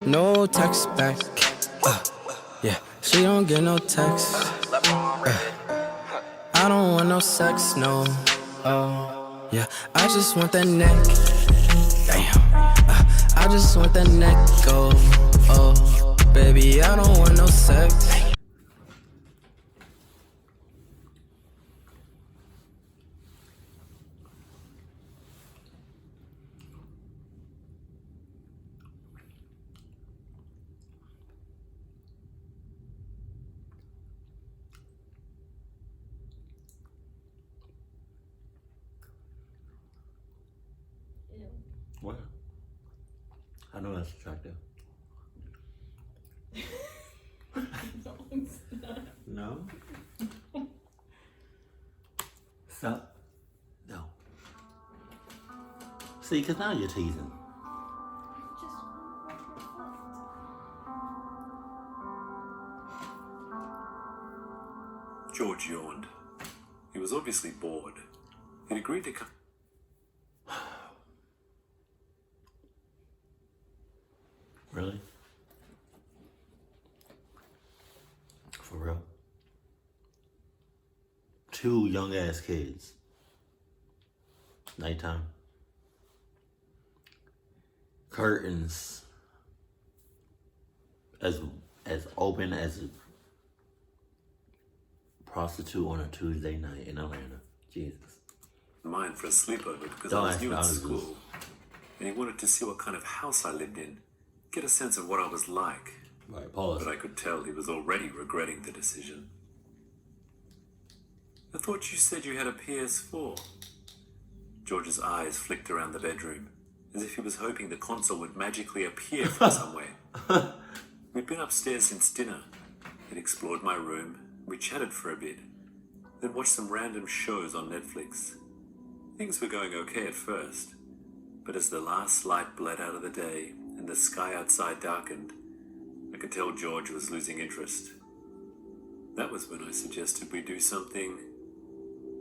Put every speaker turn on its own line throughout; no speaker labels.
No text back. Yeah, she don't get no text. I don't want no sex, no. Oh, yeah, I just want that neck. Damn. I just want that neck. Oh, baby, I don't want no sex.
What? I know that's attractive.
No, it's not.
No? Stop. No. See, because now you're teasing.
George yawned. He was obviously bored. He'd agreed to come.
Really? For real? Two young ass kids. Nighttime. Curtains as open as a prostitute on a Tuesday night in Atlanta. Jesus.
Mine for a sleepover because
Don't
I was
ask
new at
houses.
school. And he wanted to see what kind of house I lived in. Get a sense of what I was like.
Right, pause.
But I could tell he was already regretting the decision. I thought you said you had a PS4. George's eyes flicked around the bedroom, as if he was hoping the console would magically appear from somewhere. We'd been upstairs since dinner. He'd explored my room. We chatted for a bit, then watched some random shows on Netflix. Things were going okay at first, but as the last light bled out of the day and the sky outside darkened, I could tell George was losing interest. That was when I suggested we do something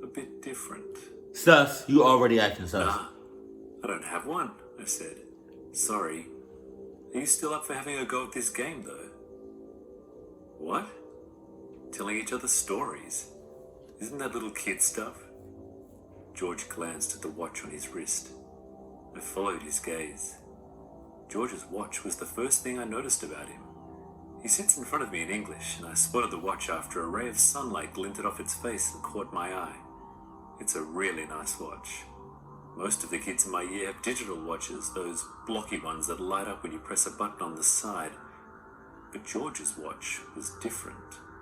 a bit different.
Sus, you already acting sus.
Nah, I don't have one, I said. Sorry. Are you still up for having a go at this game, though? What? Telling each other stories? Isn't that little kid stuff? George glanced at the watch on his wrist. I followed his gaze. George's watch was the first thing I noticed about him. He sits in front of me in English, and I spotted the watch after a ray of sunlight glinted off its face and caught my eye. It's a really nice watch. Most of the kids in my year have digital watches, those blocky ones that light up when you press a button on the side. But George's watch was different.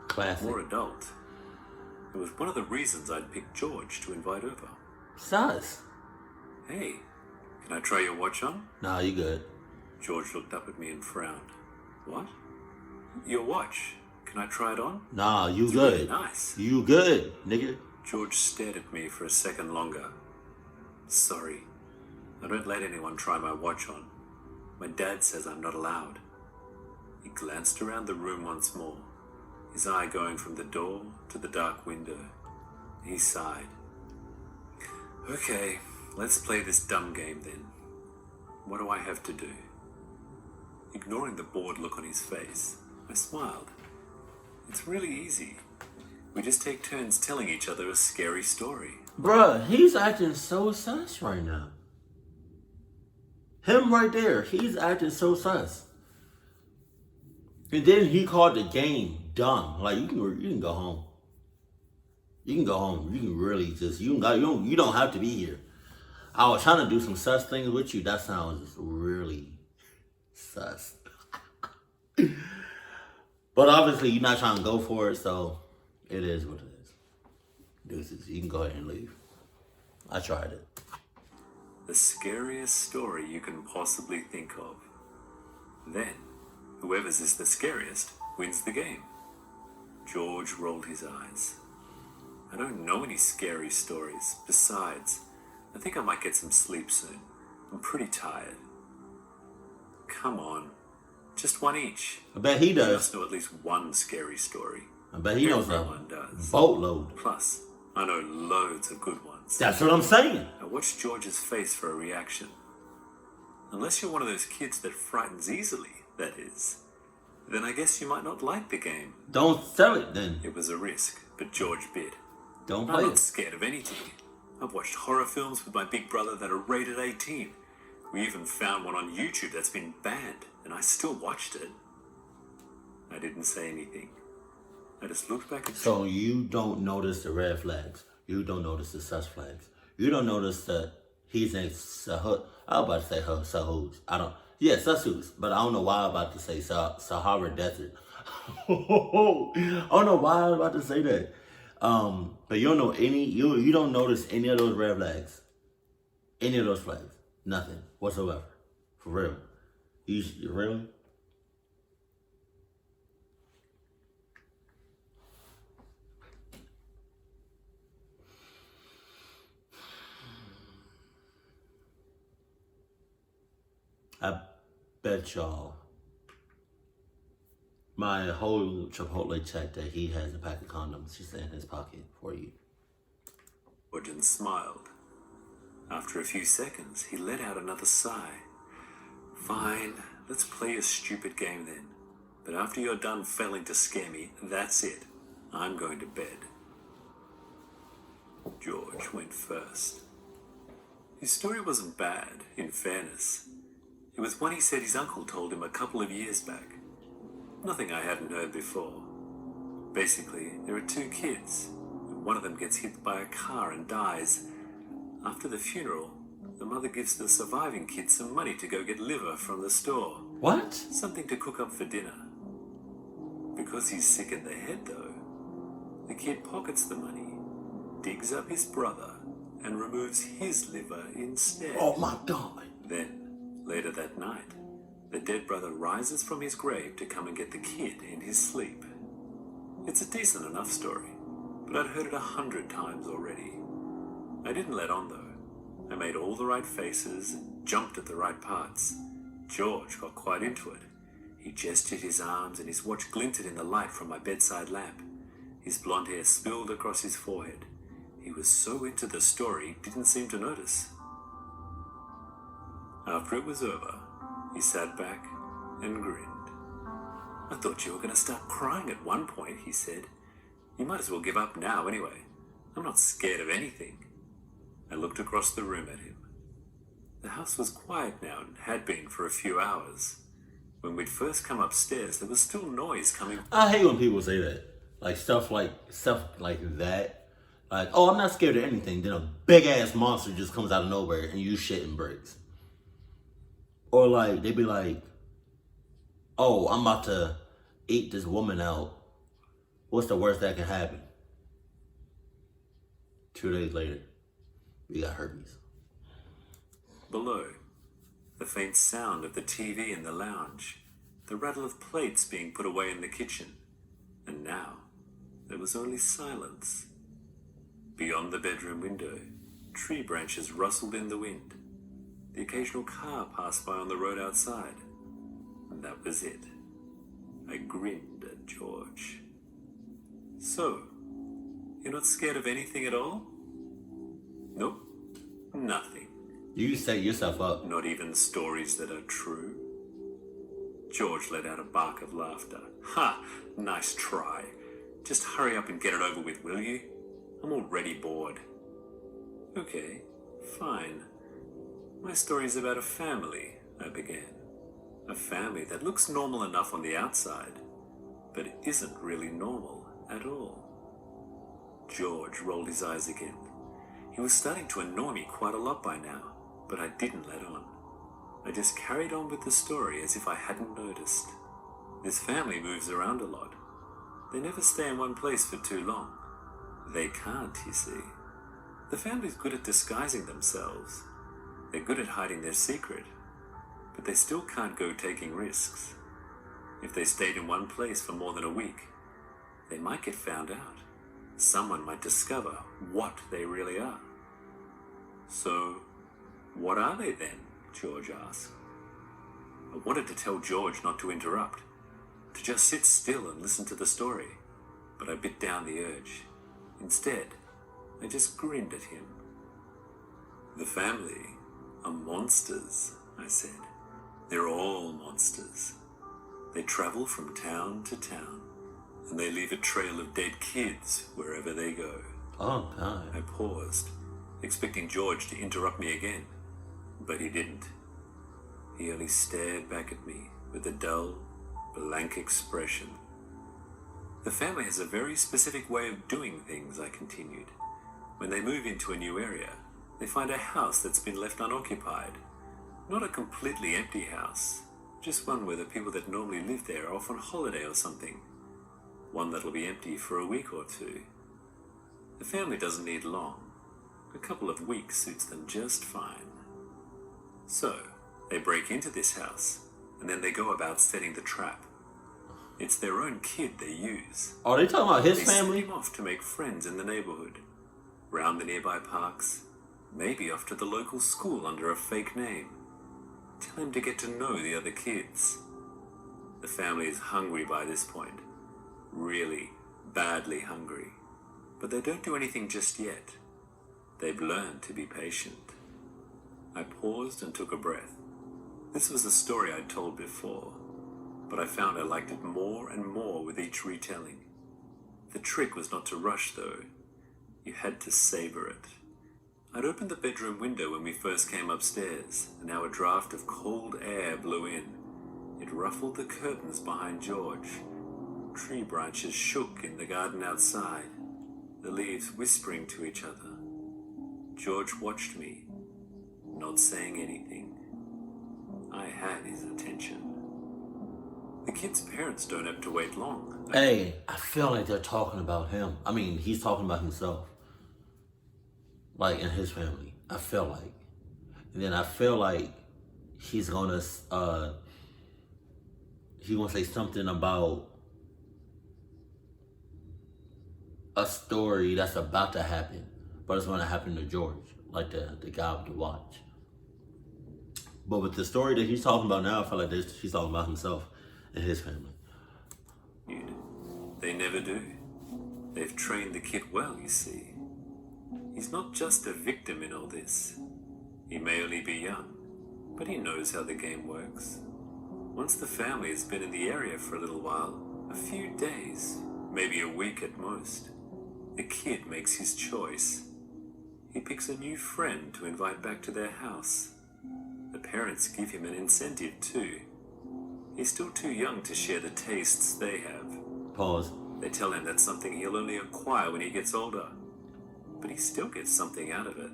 Classic.
More adult. It was one of the reasons I'd picked George to invite over.
Sus.
Hey, can I try your watch on?
Nah, you good.
George looked up at me and frowned. What? Your watch. Can I try it on?
Nah, you
It's
good.
really nice.
You good, nigga.
George stared at me for a second longer. Sorry. I don't let anyone try my watch on. My dad says I'm not allowed. He glanced around the room once more, his eye going from the door to the dark window. He sighed. Okay, let's play this dumb game then. What do I have to do? Ignoring the bored look on his face, I smiled. It's really easy. We just take turns telling each other a scary story.
Bruh, he's acting so sus right now. Him right there, he's acting so sus. And then he called the game dumb. Like you can go home. You can go home. You can really just you don't have to be here. I was trying to do some sus things with you. That sounds really sus. But obviously you're not trying to go for it, so it is what it is. Deuces, you can go ahead and leave. I tried it.
The scariest story you can possibly think of. Then, whoever's is the scariest wins the game. George rolled his eyes. I don't know any scary stories. Besides, I think I might get some sleep soon. I'm pretty tired. Come on. Just one each.
I bet he
You
does.
must know at least one scary story.
I bet he knows
Everyone
a
does.
boatload.
Plus, I know loads of good ones.
That's what I'm saying.
I watched George's face for a reaction. Unless you're one of those kids that frightens easily, that is, then I guess you might not like the game.
Don't sell it then.
It was a risk, but George bid.
Don't
I'm
play
not
it.
scared of anything. I've watched horror films with my big brother that are rated 18. We even found one on YouTube that's been banned, and I still watched it. I didn't say anything. I just looked back at
So you don't notice the red flags. You don't notice the sus flags. You don't notice that he's in Sahut. I was about to say Sahus. I don't. Yeah, Sahus. But I don't know why I'm about to say Sahara Desert. I don't know why I was about to say that. But you don't know any. You don't notice any of those red flags. Any of those flags. Nothing whatsoever. For real. You really? I bet y'all my whole Chipotle check that he has a pack of condoms just in his pocket for you.
George and smiled. After a few seconds, he let out another sigh. Fine, let's play a stupid game then. But after you're done failing to scare me, that's it. I'm going to bed. George went first. His story wasn't bad, in fairness. It was one he said his uncle told him a couple of years back. Nothing I hadn't heard before. Basically, there are two kids. One of them gets hit by a car and dies. After the funeral, the mother gives the surviving kid some money to go get liver from the store.
What?
Something to cook up for dinner. Because he's sick in the head, though, the kid pockets the money, digs up his brother, and removes his liver instead.
Oh my God.
Then, later that night, the dead brother rises from his grave to come and get the kid in his sleep. It's a decent enough story, but I'd heard it 100 times already. I didn't let on, though. I made all the right faces, jumped at the right parts. George got quite into it. He gestured his arms and his watch glinted in the light from my bedside lamp. His blonde hair spilled across his forehead. He was so into the story, didn't seem to notice. After it was over, he sat back and grinned. I thought you were going to start crying at one point, he said. You might as well give up now anyway. I'm not scared of anything. I looked across the room at him. The house was quiet now and had been for a few hours. When we'd first come upstairs, there was still noise coming.
I hate when people say that. Like stuff like that. Like, oh, I'm not scared of anything. Then a big ass monster just comes out of nowhere and you shitting bricks. Or like they be like, oh, I'm about to eat this woman out. What's the worst that can happen? 2 days later, we got herpes.
Below, the faint sound of the TV in the lounge, the rattle of plates being put away in the kitchen, and now there was only silence. Beyond the bedroom window, tree branches rustled in the wind. The occasional car passed by on the road outside, and that was it. I grinned at George. So, you're not scared of anything at all? Nope, nothing.
You set yourself up.
Not even stories that are true? George let out a bark of laughter. Ha! Nice try. Just hurry up and get it over with, will you? I'm already bored. Okay, fine. My story's about a family, I began. A family that looks normal enough on the outside, but isn't really normal at all. George rolled his eyes again. He was starting to annoy me quite a lot by now, but I didn't let on. I just carried on with the story as if I hadn't noticed. This family moves around a lot. They never stay in one place for too long. They can't, you see. The family's good at disguising themselves. They're good at hiding their secret, but they still can't go taking risks. If they stayed in one place for more than a week, they might get found out. Someone might discover what they really are. So, what are they then? George asked. I wanted to tell George not to interrupt, to just sit still and listen to the story, but I bit down the urge. Instead, I just grinned at him. The family are monsters, I said. They're all monsters. They travel from town to town, and they leave a trail of dead kids wherever they go.
Oh, God.
I paused, expecting George to interrupt me again, but he didn't. He only stared back at me with a dull, blank expression. The family has a very specific way of doing things, I continued. When they move into a new area, they find a house that's been left unoccupied. Not a completely empty house, just one where the people that normally live there are off on holiday or something. One that'll be empty for a week or two. The family doesn't need long. A couple of weeks suits them just fine. So, they break into this house, and then they go about setting the trap. It's their own kid they use.
Are they talking about his
They
family?
send him off to make friends in the neighborhood, round the nearby parks, maybe off to the local school under a fake name. Tell him to get to know the other kids. The family is hungry by this point. Really, badly hungry. But they don't do anything just yet. They've learned to be patient. I paused and took a breath. This was a story I'd told before, but I found I liked it more and more with each retelling. The trick was not to rush, though. You had to savor it. I'd opened the bedroom window when we first came upstairs, and now a draft of cold air blew in. It ruffled the curtains behind George. Tree branches shook in the garden outside, the leaves whispering to each other. George watched me, not saying anything. I had his attention. The kid's parents don't have to wait long.
Hey, I feel like they're talking about him. I mean, he's talking about himself. Like, in his family. I feel like. And then I feel like he's gonna say something about a story that's about to happen, but it's gonna happen to George, like the guy with the watch. But with the story that he's talking about now, I feel like he's talking about himself and his family.
They never do. They've trained the kid well, you see. He's not just a victim in all this. He may only be young, but he knows how the game works. Once the family has been in the area for a little while, a few days, maybe a week at most, the kid makes his choice. He picks a new friend to invite back to their house. The parents give him an incentive too. He's still too young to share the tastes they have.
Pause.
They tell him that's something he'll only acquire when he gets older. But he still gets something out of it.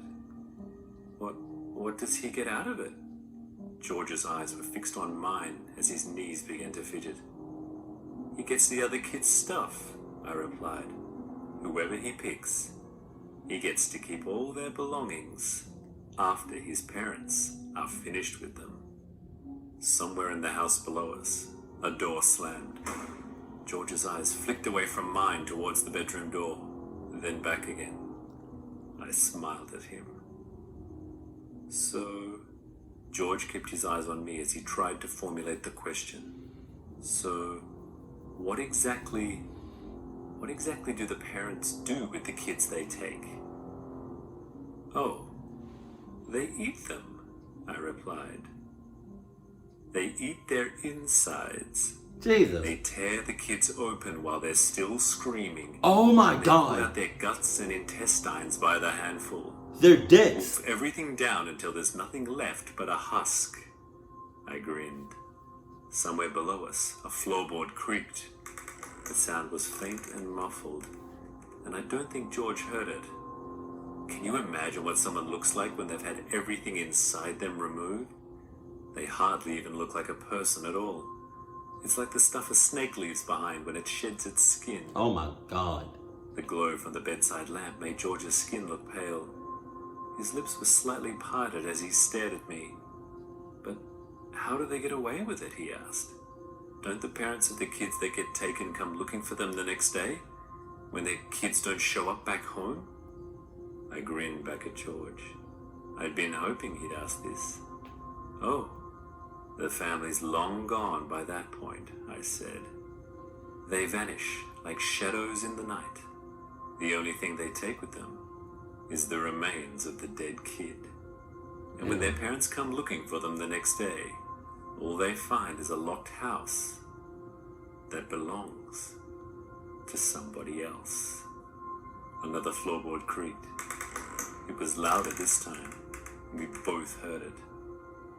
What does he get out of it? George's eyes were fixed on mine as his knees began to fidget. He gets the other kids' stuff, I replied. Whoever he picks, he gets to keep all their belongings after his parents are finished with them. Somewhere in the house below us, a door slammed. George's eyes flicked away from mine towards the bedroom door, then back again. I smiled at him. So, George kept his eyes on me as he tried to formulate the question. So, what exactly do the parents do with the kids they take? Oh, they eat them, I replied. They eat their insides.
Jesus.
They tear the kids open while they're still screaming.
Oh my
They
God.
pull out their guts and intestines by the handful.
They're dicks.
Wolf everything down until there's nothing left but a husk. I grinned. Somewhere below us, a floorboard creaked. The sound was faint and muffled, and I don't think George heard it. Can you imagine what someone looks like when they've had everything inside them removed? They hardly even look like a person at all. It's like the stuff a snake leaves behind when it sheds its skin.
Oh my God.
The glow from the bedside lamp made George's skin look pale. His lips were slightly parted as he stared at me. But how do they get away with it, he asked. Don't the parents of the kids that get taken come looking for them the next day? When their kids don't show up back home? I grinned back at George. I'd been hoping he'd ask this. Oh, the family's long gone by that point, I said. They vanish like shadows in the night. The only thing they take with them is the remains of the dead kid. And when their parents come looking for them the next day, all they find is a locked house that belongs to somebody else. Another floorboard creaked. It was louder this time. We both heard it.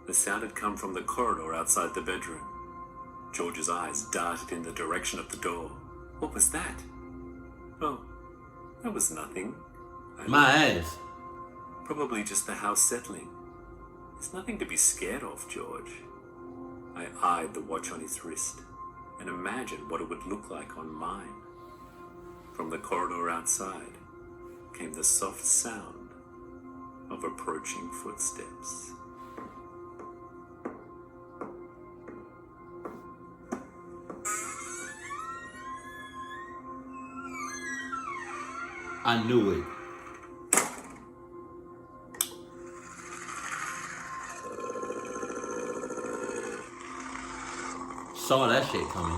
The sound had come from the corridor outside the bedroom. George's eyes darted in the direction of the door. What was that? Oh, that was nothing.
My ass.
Probably just the house settling. There's nothing to be scared of, George. I eyed the watch on his wrist and imagined what it would look like on mine. From the corridor outside came the soft sound of approaching footsteps.
I knew it. Saw that shit coming.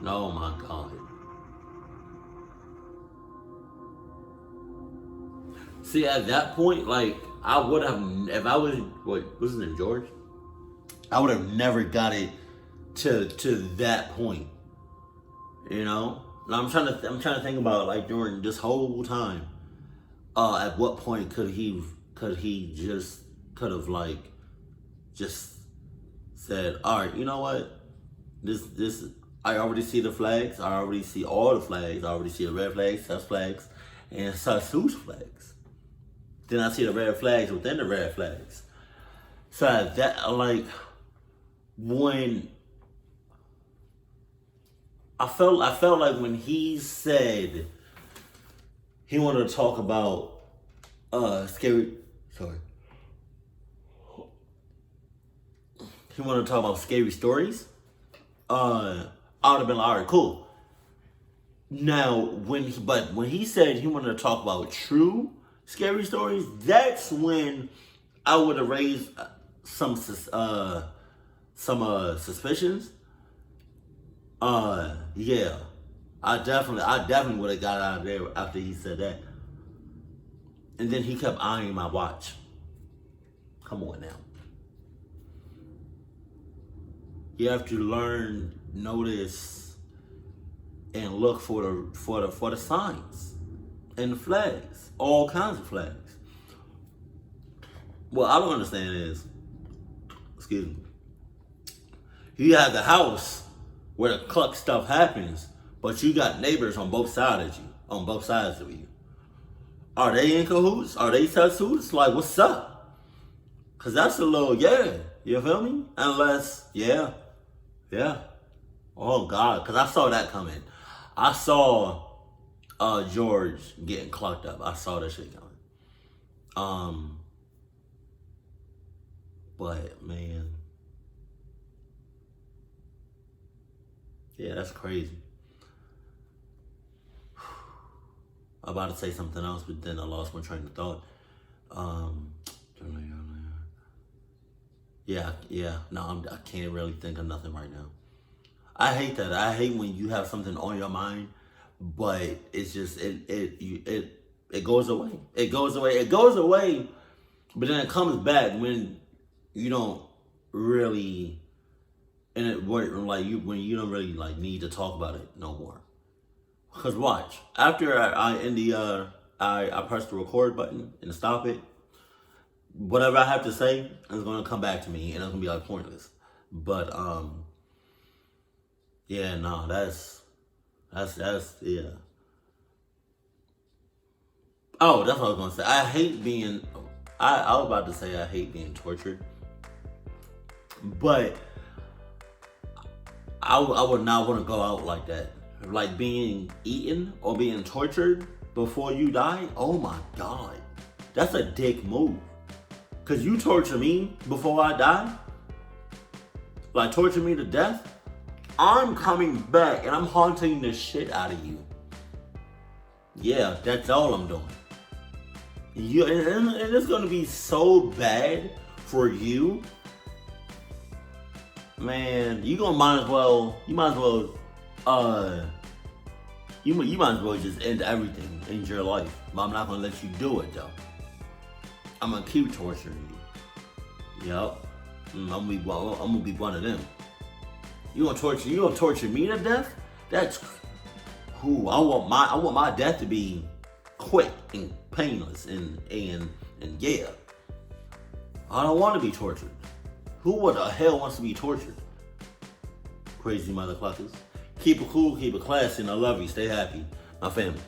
Oh my God. See, at that point, like, I would have, if I was, wasn't it George? I would have never got it to that point. You know? And I'm trying to think about, like, during this whole time, at what point could he have like just said, all right, you know what? This I already see the flags. I already see all the flags. I already see the red flags, sus flags, and sus flags. Then I see the red flags within the red flags. So that, like, when I felt like when he said he wanted to talk about scary stories. I would have been like, all right, cool. Now, when he said he wanted to talk about true scary stories, that's when I would have raised some suspicions. Yeah, I definitely would have got out of there after he said that. And then he kept eyeing my watch. Come on now. You have to learn, notice, and look for the signs and the flags, all kinds of flags. What I don't understand is, excuse me, you have the house where the cluck stuff happens, but you got neighbors on both sides of you. Are they in cahoots? Are they sus? Like, what's up? Cause that's a little, you feel me? Unless, yeah. Oh God, cause I saw that coming. I saw George getting clucked up. I saw that shit coming. But man, yeah, that's crazy. I'm about to say something else, but then I lost my train of thought. I can't really think of nothing right now. I hate that. I hate when you have something on your mind, but it's just it goes away. It goes away, but then it comes back when you don't really, and it like when you don't really like need to talk about it no more. Cause watch, after I press the record button and stop it, whatever I have to say is gonna come back to me and it's gonna be like pointless. But yeah, no, that's yeah. Oh, that's what I was gonna say. I was about to say I hate being tortured, but I would not want to go out like that. Like being eaten or being tortured before you die. Oh my God, that's a dick move. Cause you torture me before I die, like torture me to death. I'm coming back and I'm haunting the shit out of you. Yeah, that's all I'm doing. And it's gonna be so bad for you, man. You might as well You might as well just end everything in your life. But I'm not gonna let you do it though. I'm gonna keep torturing you. Yup. I'm gonna be one of them. You gonna torture me to death? That's who I want my death to be quick and painless and yeah. I don't want to be tortured. Who the hell wants to be tortured? Crazy motherfuckers. Keep it cool, keep it classy, and I love you. Stay happy. My family.